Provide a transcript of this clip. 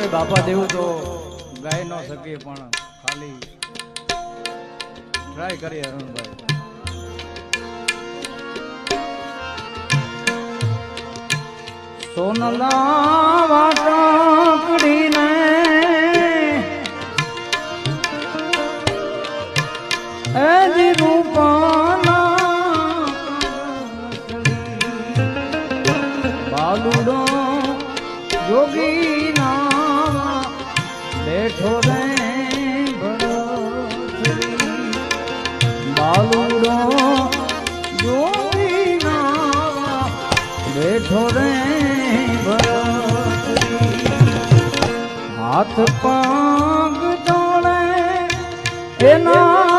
હવે બાપા દેવું તો ગાઈ ન શકીએ પણ ખાલી ટ્રાય કરીએ અરુણભાઈ. સોનલા વાટકડીને એજ રૂપાના બાલુડો જોગી ના બેઠો રે બાલુડો જોગી ના બેઠો રે હાથ પગ જોડે એના